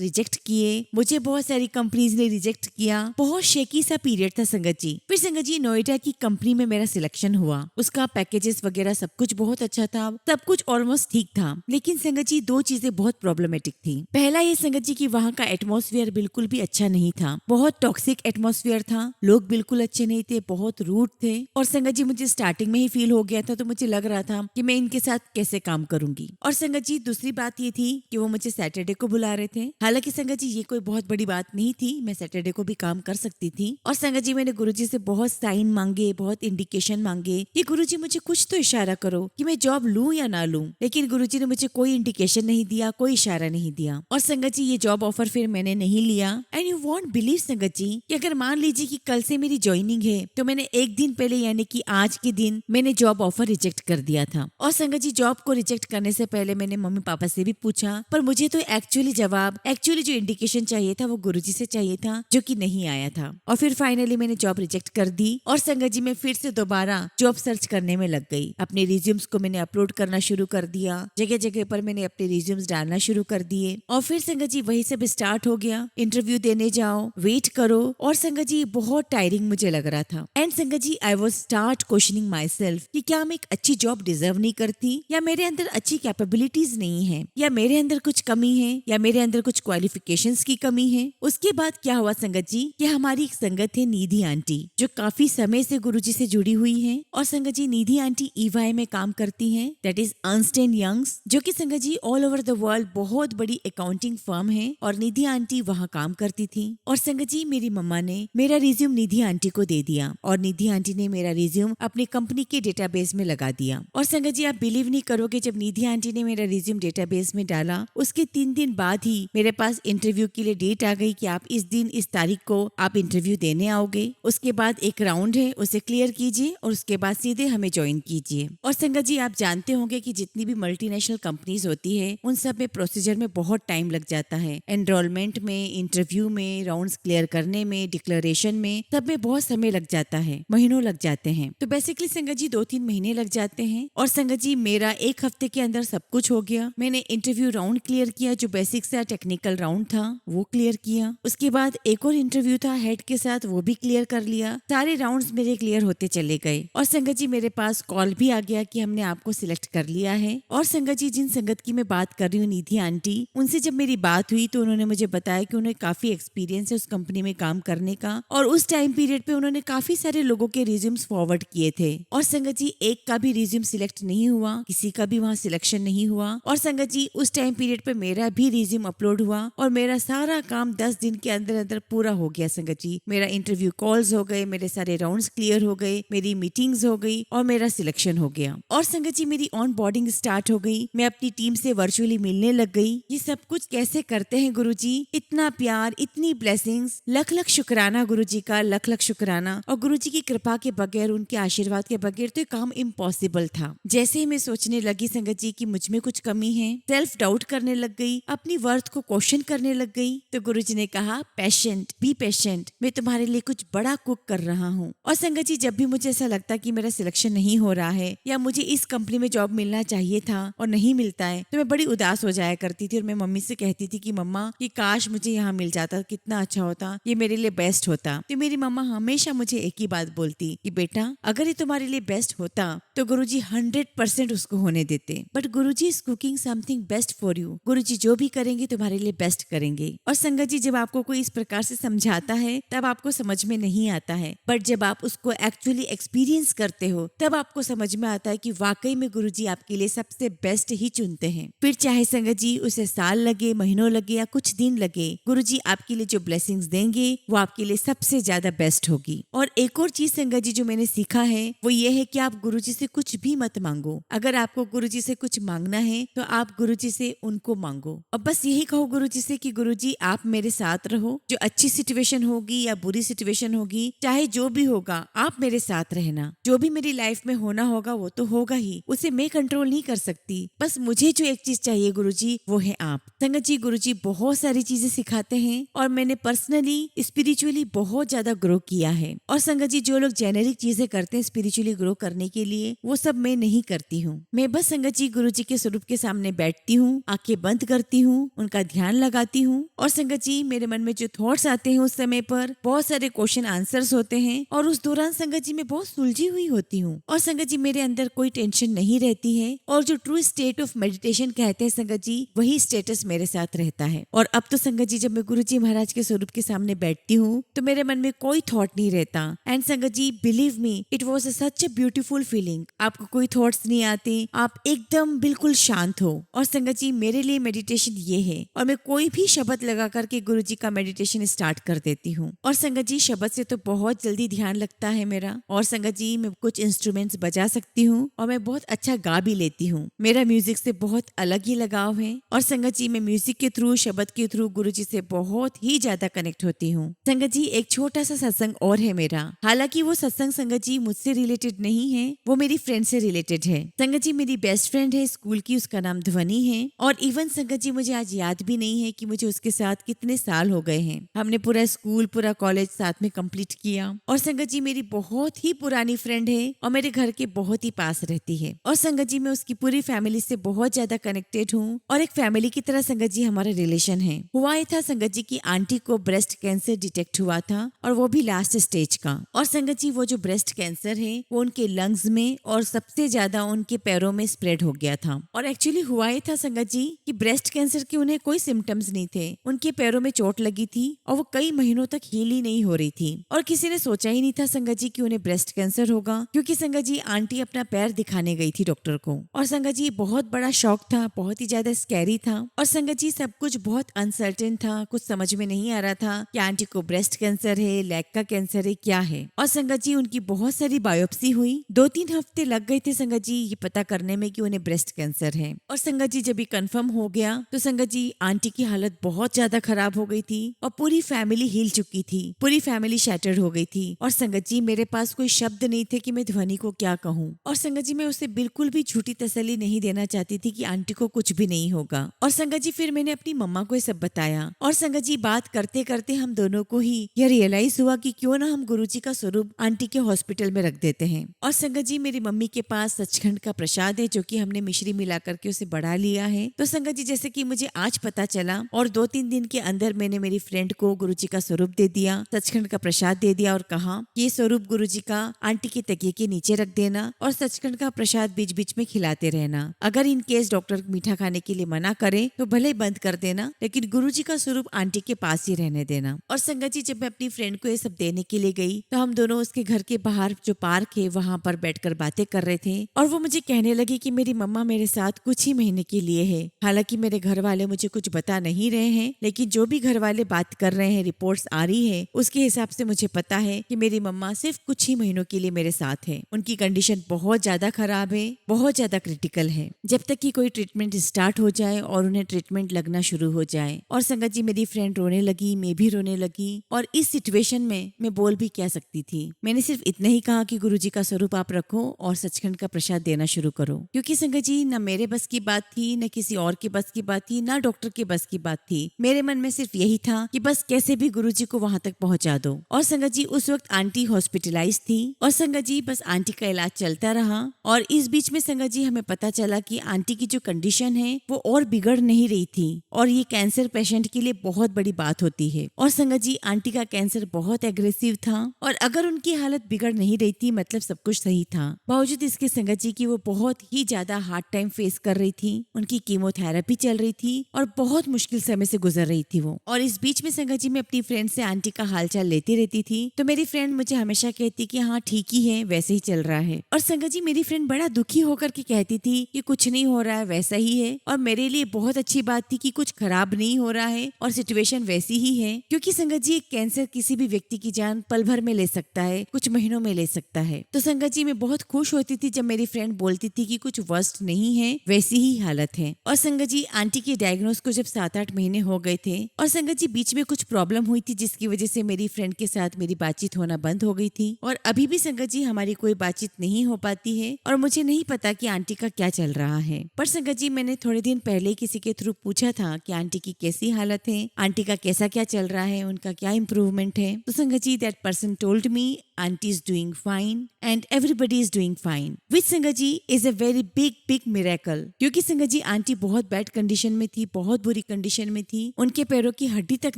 Speaker 1: रिजेक्ट किए, मुझे बहुत सारी कंपनीज ने रिजेक्ट किया, बहुत शेकी सा पीरियड था संगत जी। फिर संगत जी नोएडा की कंपनी में मेरा सिलेक्शन हुआ, उसका पैकेजेस वगैरह सब कुछ बहुत अच्छा था, सब कुछ ऑलमोस्ट ठीक था। लेकिन संगत जी 2 चीजें बहुत प्रॉब्लमेटिक थी। पहला ये संगत जी की वहाँ का एटमॉस्फेयर बिल्कुल भी अच्छा नहीं था, बहुत टॉक्सिक एटमॉस्फेयर था, लोग बिल्कुल अच्छे नहीं थे, बहुत रूड थे। और संगत जी मुझे स्टार्टिंग में ही फील हो गया था, तो मुझे लग रहा था कि मैं इनके साथ कैसे काम करूंगी। और संगत जी दूसरी बात ये थी कि वो मुझे सैटरडे को बुला रहे थे। हालांकि संगत जी ये कोई बहुत बड़ी बात नहीं थी, मैं सैटरडे को भी काम कर सकती थी। और संगत जी मैंने गुरुजी से बहुत साइन मांगे, बहुत इंडिकेशन मांगे कि गुरुजी मुझे कुछ तो इशारा करो कि मैं जॉब लूं या ना लूं, लेकिन गुरुजी ने मुझे कोई इंडिकेशन नहीं दिया, कोई इशारा नहीं दिया। और संगत जी ये जॉब ऑफर फिर मैंने नहीं लिया। एंड यू वॉन्ट बिलीव संगत जी कि अगर मान लीजिए कि कल से मेरी ज्वाइनिंग है, तो मैंने एक दिन पहले यानी कि आज के दिन मैंने जॉब ऑफर रिजेक्ट कर दिया था। और संगत जी जॉब को रिजेक्ट करने से पहले मैंने मम्मी पापा से भी पूछा, पर मुझे तो एक्चुअली जो इंडिकेशन चाहिए था वो गुरुजी से चाहिए था, जो कि नहीं आया था। और फिर फाइनली मैंने जॉब रिजेक्ट कर दी और संगत जी मैं फिर से दोबारा जॉब सर्च करने में लग गई। अपने रिज्यूम्स को मैंने अपलोड करना शुरू कर दिया, जगह जगह पर मैंने अपने रिज्यूम्स डालना शुरू कर दिए। और फिर संगत जी वही सब स्टार्ट हो गया, इंटरव्यू देने जाओ, वेट करो। और संगत जी बहुत टायरिंग मुझे लग रहा था। एंड संगत जी I was start questioning myself कि क्या मैं एक अच्छी जॉब डिजर्व नहीं करती, या मेरे अंदर अच्छी कैपेबिलिटीज नहीं है, या मेरे अंदर कुछ कमी है, या मेरे अंदर कुछ क्वालिफिकेशंस की कमी है। उसके बाद क्या हुआ संगत जी कि हमारी एक संगत है निधि आंटी, जो काफी समय से गुरुजी से जुड़ी हुई है। और संगत जी निधि आंटी EY में काम करती हैं, that is Ernst and Young's, जो कि संगत जी ऑल ओवर द वर्ल्ड बहुत बड़ी अकाउंटिंग फर्म है। और निधि आंटी वहाँ काम करती थी। और संगत जी मेरी मम्मा ने मेरा रिज्यूम निधि आंटी को दे दिया और निधि आंटी ने मेरा रिज्यूम अपनी कंपनी के डेटाबेस में लगा दिया। और संगत जी आप बिलीव नहीं करोगे, जब निधि आंटी ने मेरा रिज्यूम डेटाबेस में डाला, उसके 3 दिन बाद ही मेरे पास इंटरव्यू के लिए डेट आ गई कि आप इस दिन इस तारीख को आप इंटरव्यू देने आओगे। उसके बाद एक राउंड है, उसे क्लियर कीजिए और उसके बाद सीधे हमें ज्वाइन कीजिए। और संगत जी आप जानते होंगे कि जितनी भी मल्टीनेशनल कंपनीज होती है, उन सब में प्रोसीजर में बहुत टाइम लग जाता है। एनरोलमेंट में, इंटरव्यू में, राउंड्स क्लियर करने में, डिक्लेरेशन में, सब में बहुत समय लग जाता है, महीनों लग जाते हैं। तो बेसिकली संगत जी 2-3 महीने लग जाते हैं। और संगत जी मेरा एक हफ्ते के अंदर सब कुछ हो गया। मैंने इंटरव्यू राउंड क्लियर किया, जो बेसिक सा टेक्निकल राउंड था वो क्लियर किया। उसके बाद एक और इंटरव्यू था हेड के साथ, वो भी क्लियर कर लिया। सारे राउंड्स मेरे क्लियर होते चले गए। और संगत जी मेरे पास कॉल भी आ गया कि हमने आपको सिलेक्ट कर लिया है। और संगत जी जिन संगत की मैं बात कर रही हूँ निधि आंटी, उनसे जब मेरी बात हुई तो उन्होंने मुझे बताया कि उन्हें काफी एक्सपीरियंस है उस कंपनी में काम करने का। और उस टाइम पीरियड पे उन्होंने काफी सारे लोगों के रिज्यूम्स फॉरवर्ड किए थे और संगत जी एक का भी रिज्यूम सिलेक्ट नहीं हुआ, किसी का भी वहाँ सिलेक्शन नहीं हुआ। और संगत जी उस टाइम पीरियड पे मेरा भी रिज्यूम अपलोड हुआ और मेरा सारा काम 10 दिन के अंदर अंदर पूरा हो गया संगत जी। मेरा इंटरव्यू कॉल्स हो गए, मेरे सारे राउंड्स क्लियर हो गए, मेरी मीटिंग्स हो गई और मेरा सिलेक्शन हो गया। और संगत जी मेरी ऑन बोर्डिंग स्टार्ट हो गई, मैं अपनी टीम से वर्चुअली मिलने लग गई। ये सब कुछ कैसे करते हैं गुरुजी? इतना प्यार, इतनी ब्लेसिंग्स, लख लख शुक्राना गुरुजी का, लख लख शुक्राना। और गुरुजी की कृपा के बगैर, उनके आशीर्वाद के बगैर तो ये काम इम्पॉसिबल था। जैसे ही मैं सोचने लगी संगत जी कि मुझ में कुछ कमी है, सेल्फ डाउट करने लग गई, अपनी वर्थ को क्वेश्चन करने लग गई, तो गुरुजी ने कहा पेशेंट, बी पेशेंट, मैं तुम्हारे लिए कुछ बड़ा कुक कर रहा हूँ। और संगत जी जब भी मुझे ऐसा लगता कि मेरा सिलेक्शन नहीं हो रहा है या मुझे इस कंपनी में जॉब मिलना चाहिए था और नहीं मिलता है, तो मैं बड़ी उदास हो जाया करती थी और मैं मम्मी से कहती थी कि मम्मा कि काश मुझे यहाँ मिल जाता, कितना अच्छा होता, ये मेरे लिए बेस्ट होता। तो मेरी मम्मा हमेशा मुझे एक ही बात बोलती कि बेटा अगर ये तुम्हारे लिए बेस्ट होता तो गुरुजी 100% उसको होने देते, but Guruji is cooking something best for you. Guruji जो भी करेंगे तुम्हारे लिए बेस्ट करेंगे। और संगत जी जब आपको कोई इस प्रकार से समझाता है तब आपको समझ में नहीं आता है, बट जब आप उसको एक्चुअली एक्सपीरियंस करते हो तब आपको समझ में आता है कि वाकई में गुरुजी आपके लिए सबसे बेस्ट ही चुनते हैं। फिर चाहे संगत जी उसे साल लगे, महीनों लगे या कुछ दिन लगे, गुरुजी आपके लिए जो ब्लेसिंग्स देंगे वो आपके लिए सबसे ज्यादा बेस्ट होगी। और एक और चीज संगत जी जो मैंने सीखा है वो ये है कि आप गुरुजी से कुछ भी मत मांगो। अगर आपको गुरुजी से कुछ मांगना है तो आप गुरुजी से उनको मांगो और बस यही कहो गुरुजी से कि गुरुजी आप मेरे साथ रहो, जो अच्छी सिचुएशन होगी या बुरी सिचुएशन होगी, चाहे जो भी होगा आप मेरे साथ रहना। जो भी मेरी लाइफ में होना होगा वो तो होगा ही, उसे मैं कंट्रोल नहीं कर सकती, बस मुझे जो एक चीज चाहिए गुरुजी वो है आप। संगत जी गुरुजी बहुत सारी चीजें सिखाते हैं और मैंने पर्सनली स्पिरिचुअली बहुत ज्यादा ग्रो किया है। और संगत जी जो लोग जेनेरिक चीजें करते हैं स्पिरिचुअली ग्रो करने के लिए, वो सब मैं नहीं करती हूँ। मैं बस संगत जी गुरुजी के स्वरूप के सामने बैठती हूँ, आंखें बंद करती हूँ, उनका ध्यान लगाती हूँ और संगत जी मेरे मन में जो थॉट्स आते हैं उस समय पर बहुत सारे क्वेश्चन आंसर्स होते हैं और उस दौरान संगत जी मैं बहुत सुलझी हुई होती हूँ और संगत जी मेरे अंदर कोई टेंशन नहीं रहती है। और जो ट्रू स्टेट ऑफ मेडिटेशन कहते हैं संगत जी, वही स्टेटस मेरे साथ रहता है। और अब तो संगत जी जब मैं गुरुजी महाराज के स्वरूप के सामने बैठती हूँ तो मेरे मन में कोई थॉट नहीं रहता। एंड संगत जी believe me it was such a beautiful feeling. आपको कोई थॉट्स नहीं आते, आप एकदम बिल्कुल शांत हो। और संगत जी मेरे लिए मेडिटेशन ये है और मैं कोई भी शब्द लगा करके गुरुजी का मेडिटेशन स्टार्ट कर देती हूँ। और संगत जी शब्द से तो बहुत जल्दी ध्यान लगता है मेरा। और संगत जी मैं कुछ इंस्ट्रूमेंट्स बजा सकती हूँ और मैं बहुत अच्छा गा भी लेती हूँ। मेरा म्यूजिक से बहुत अलग ही लगाव है और संगत जी मैं म्यूजिक के थ्रू, शब्द के थ्रू गुरुजी से बहुत ही ज्यादा कनेक्ट होती हूँ। संगत जी एक छोटा सा सत्संग और है मेरा, हालांकि वो सत्संग संगत जी मुझसे रिलेटेड नहीं है, वो मेरी फ्रेंड से रिलेटेड है। संगत जी मेरी बेस्ट फ्रेंड है स्कूल की, उसका नाम ध्वनि है। और इवन संगत जी मुझे आज याद भी नहीं है कि मुझे उसके साथ कितने साल हो गए हैं। हमने पूरा स्कूल, पूरा कॉलेज साथ में कंप्लीट किया। और संगत जी मेरी बहुत ही पुरानी फ्रेंड है और मेरे घर के बहुत ही पास रहती है। और संगत जी मैं उसकी पूरी फैमिली से बहुत ज्यादा कनेक्टेड हूँ और एक फैमिली की तरह संगत जी हमारा रिलेशन है। हुआ ये था संगत जी की आंटी को ब्रेस्ट कैंसर डिटेक्ट हुआ था और वो भी लास्ट स्टेज का। और संगत जी वो जो ब्रेस्ट कैंसर है वो उनके लंग्स में और सबसे ज्यादा उनके पैरों में स्प्रेड हो गया था। और एक्चुअली हुआ ये था संगत जी कि ब्रेस्ट कैंसर के उन्हें कोई सिम्टम्स नहीं थे, उनके पैरों में चोट लगी थी और वो कई महीनों तक हील ही नहीं हो रही थी। और किसी ने सोचा ही नहीं था संगत जी कि उन्हें ब्रेस्ट कैंसर होगा, क्योंकि संगत जी आंटी अपना पैर दिखाने गई थी डॉक्टर को। और संगत जी बहुत बड़ा शॉक था, बहुत ही ज्यादा स्कैरी था। और संगत जी सब कुछ बहुत अनसर्टेन था, कुछ समझ में नहीं आ रहा था कि आंटी को ब्रेस्ट कैंसर है, लेग का कैंसर है, क्या है। और संगत जी उनकी बहुत सारी बायोप्सी हुई, 2-3 हफ्ते लग गए थे संगत जी ये पता करने में कि उन्हें ब्रेस्ट कैंसर है। और संगत जी जब ये कंफर्म हो गया तो संगत जी आंटी की हालत बहुत ज्यादा खराब हो गई थी और पूरी फैमिली हिल चुकी थी, पूरी फैमिली शैटर्ड हो गई थी। और संगत जी मेरे पास कोई शब्द नहीं थे कि मैं ध्वनि को क्या कहूँ। और संगत जी मैं उसे बिल्कुल भी झूठी तसल्ली नहीं देना चाहती थी कि आंटी को कुछ भी नहीं होगा। और संगत जी फिर मैंने अपनी मम्मा को ये सब बताया और संगत जी बात करते करते हम दोनों को ही यह रियलाइज हुआ कि क्यों ना हम गुरुजी का स्वरूप आंटी के हॉस्पिटल में रख देते हैं। और संगत जी मेरी मम्मी के पास सचखंड का प्रसाद है जो कि हमने मिश्री मिला करके उसे बढ़ा लिया है। तो संगत जी जैसे कि मुझे आज पता चला और 2-3 दिन के अंदर मैंने मेरी फ्रेंड को गुरुजी का स्वरूप दे दिया, सचखंड का प्रसाद दे दिया और कहा कि ये स्वरूप गुरुजी का आंटी के तकिए के नीचे रख देना और सचखंड का प्रसाद बीच बीच में खिलाते रहना। अगर इन केस डॉक्टर मीठा खाने के लिए मना करे तो भले बंद कर देना, लेकिन गुरुजी का स्वरूप आंटी के पास ही रहने देना। और संगत जी जब मैं अपनी फ्रेंड को ये सब देने के लिए गई तो हम दोनों उसके घर के बाहर जो पार्क है वहाँ पर बैठकर बातें कर रहे थे और वो मुझे कहने लगे कि मेरी मम्मा मेरे साथ कुछ ही महीने के लिए है। हालांकि मेरे घर वाले मुझे कुछ बता नहीं रहे हैं, लेकिन जो भी घर वाले बात कर रहे हैं, रिपोर्ट्स आ रही है, उसके हिसाब से मुझे पता है कि मेरी मम्मा सिर्फ कुछ ही महीनों के लिए मेरे साथ है। उनकी कंडीशन बहुत ज्यादा खराब है, बहुत ज्यादा क्रिटिकल है। जब तक कि कोई ट्रीटमेंट स्टार्ट हो जाए और उन्हें ट्रीटमेंट लगना शुरू हो जाए। और संगत जी मेरी फ्रेंड रोने लगी, मैं भी रोने लगी और इस सिचुएशन में मैं बोल भी क्या सकती थी। मैंने सिर्फ इतना ही कहा कि गुरुजी का स्वरूप आप रखो और सचखंड का प्रसाद देना शुरू करो। क्योंकि संगत जी न मेरे बस की बात थी, न किसी और के बस की बात थी, ना डॉक्टर के बस की बात थी। मेरे मन में सिर्फ यही था कि बस कैसे भी गुरुजी को वहां तक पहुंचा दो। और संगत जी उस वक्त आंटी हॉस्पिटलाइज थी और संगत जी बस आंटी का इलाज चलता रहा। और इस बीच में संगत जी हमें पता चला कि आंटी की जो कंडीशन है वो और बिगड़ नहीं रही थी और ये कैंसर पेशेंट के लिए बहुत बड़ी बात होती है। और संगत जी आंटी का कैंसर बहुत एग्रेसिव था और अगर उनकी हालत बिगड़ नहीं रही थी मतलब सब कुछ सही था। बावजूद इसके संगत जी की वो बहुत ही ज्यादा हार्ड टाइम फेस कर रही थी। उनकी कीमोथेरेपी चल रही थी और बहुत मुश्किल समय से गुजर रही थी वो। और इस बीच में संगत जी मैं अपनी फ्रेंड से आंटी का हालचाल लेती रहती थी। तो मेरी फ्रेंड मुझे हमेशा कहती कि हाँ ठीक ही है, वैसे ही चल रहा है। और संगत जी मेरी फ्रेंड बड़ा दुखी होकर के कहती थी कि कुछ नहीं हो रहा है, वैसा ही है। और मेरे लिए बहुत अच्छी बात थी कि कुछ खराब नहीं हो रहा है और सिचुएशन वैसी ही है। क्योंकि संगत जी एक कैंसर किसी भी व्यक्ति की जान पल भर में ले सकता है, कुछ महीनों में ले सकता है। तो संगत जी मैं बहुत खुश होती थी जब मेरी फ्रेंड बोलती थी कि कुछ वर्स्ट नहीं है, वैसी ही हालत है। और संगत जी आंटी के डायग्नोस को जब 7-8 महीने हो गए थे और संगत जी बीच में कुछ प्रॉब्लम हुई थी जिसकी वजह से मेरी फ्रेंड के साथ मेरी बातचीत होना बंद हो गई थी। और अभी भी संगत जी हमारी कोई बातचीत नहीं हो पाती है और मुझे नहीं पता कि आंटी का क्या चल रहा है। पर संगत जी मैंने थोड़े दिन पहले किसी के थ्रू पूछा था कि आंटी की कैसी हालत है, आंटी का कैसा क्या चल रहा है, उनका क्या इम्प्रूवमेंट है। तो संगत जी that person told me auntie is doing fine and everybody is doing fine, which संगत जी is a very big miracle। क्योंकि संगत जी आंटी बहुत बैड कंडीशन में थी, बहुत बुरी कंडीशन में थी। उनके पैरों की हड्डी तक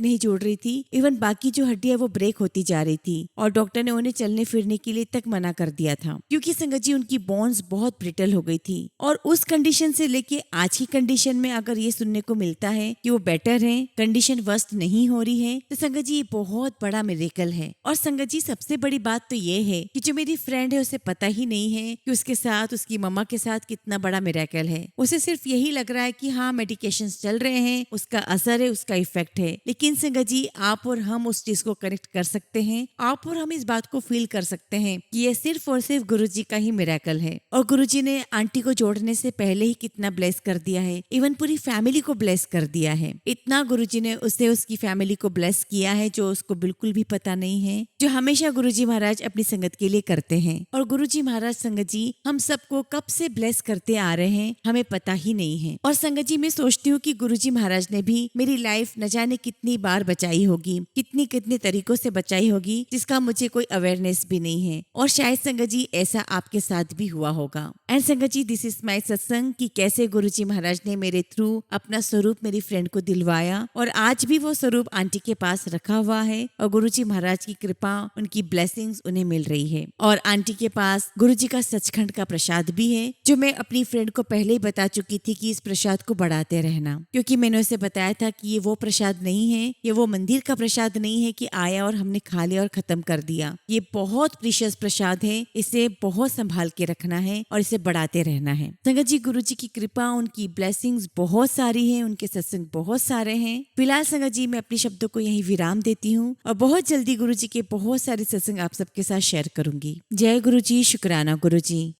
Speaker 1: नहीं जोड़ रही थी, इवन बाकी जो हड्डी है वो ब्रेक होती जा रही थी और डॉक्टर ने उन्हें चलने फिरने के लिए तक मना कर दिया था। क्योंकि संगत जी उनकी बोन्स बहुत ब्रिटल हो गई थी। और उस कंडीशन से लेके आज की कंडीशन में अगर ये सुनने को मिलता है कि वो बेटर है, कंडीशन वर्स्ट नहीं हो रही है, तो संगत जी ये बहुत बड़ा मिरेकल है। और संगत जी सबसे बड़ी बात तो ये है कि जो मेरी फ्रेंड है उसे पता ही नहीं है कि उसके साथ, उसकी मम्मा के साथ कितना बड़ा मिरेकल है। उसे सिर्फ यही लग रहा है कि हाँ मेडिकेशंस चल रहे हैं, उसका असर है, उसका इफेक्ट है। लेकिन संगत जी आप और हम उस चीज को कनेक्ट कर सकते हैं, आप और हम इस बात को फील कर सकते हैं कि ये सिर्फ और सिर्फ गुरुजी का ही मिरेकल है। और गुरुजी ने आंटी को जोड़ने से पहले ही कितना ब्लेस कर दिया है, इवन पूरी फैमिली को ब्लेस कर दिया है। इतना गुरुजी ने उसे, उसकी फैमिली को ब्लेस किया है जो उसको बिल्कुल भी पता नहीं है, जो हमेशा गुरुजी महाराज अपनी संगत के लिए करते हैं। और गुरुजी महाराज संगत जी हम सबको कब से ब्लेस करते आ रहे हैं हमें पता ही नहीं है। और संगत जी मैं सोचती हूँ कि गुरुजी महाराज ने भी मेरी लाइफ न जाने कितनी बार बचाई होगी, कितनी कितने तरीकों से बचाई होगी जिसका मुझे कोई अवेयरनेस भी नहीं है। और शायद संगत जी ऐसा आपके साथ भी हुआ होगा। एंड संगत जी दिस इज माई सत्संग कि कैसे गुरुजी महाराज ने मेरे थ्रू अपना स्वरूप मेरी फ्रेंड को दिलवाया और आज भी वो स्वरूप आंटी के पास रखा हुआ है और गुरुजी महाराज की कृपा, उनकी ब्लेसिंग्स उन्हें मिल रही है। और आंटी के पास गुरुजी का सचखंड का प्रसाद भी है जो मैं अपनी फ्रेंड को पहले ही बता चुकी थी कि इस प्रसाद को बढ़ाते रहना। क्योंकि मैंने उसे बताया था कि ये वो प्रसाद नहीं है, ये वो मंदिर का प्रसाद नहीं है कि आया और हमने खा लिया और खत्म कर दिया। ये बहुत प्रीशियस प्रसाद है, इसे बहुत संभाल के रखना है और इसे बढ़ाते रहना है। संगत जी गुरुजी की कृपा, उनकी ब्लेसिंग्स बहुत सारी है, उनके सत्संग बहुत सारे हैं। फिलहाल संगत जी मैं अपने शब्दों को यही विराम देती हूँ और बहुत जल्दी गुरुजी के बहुत सारे सत्संग आप सबके साथ शेयर करूंगी। जय गुरुजी, शुक्राना गुरुजी।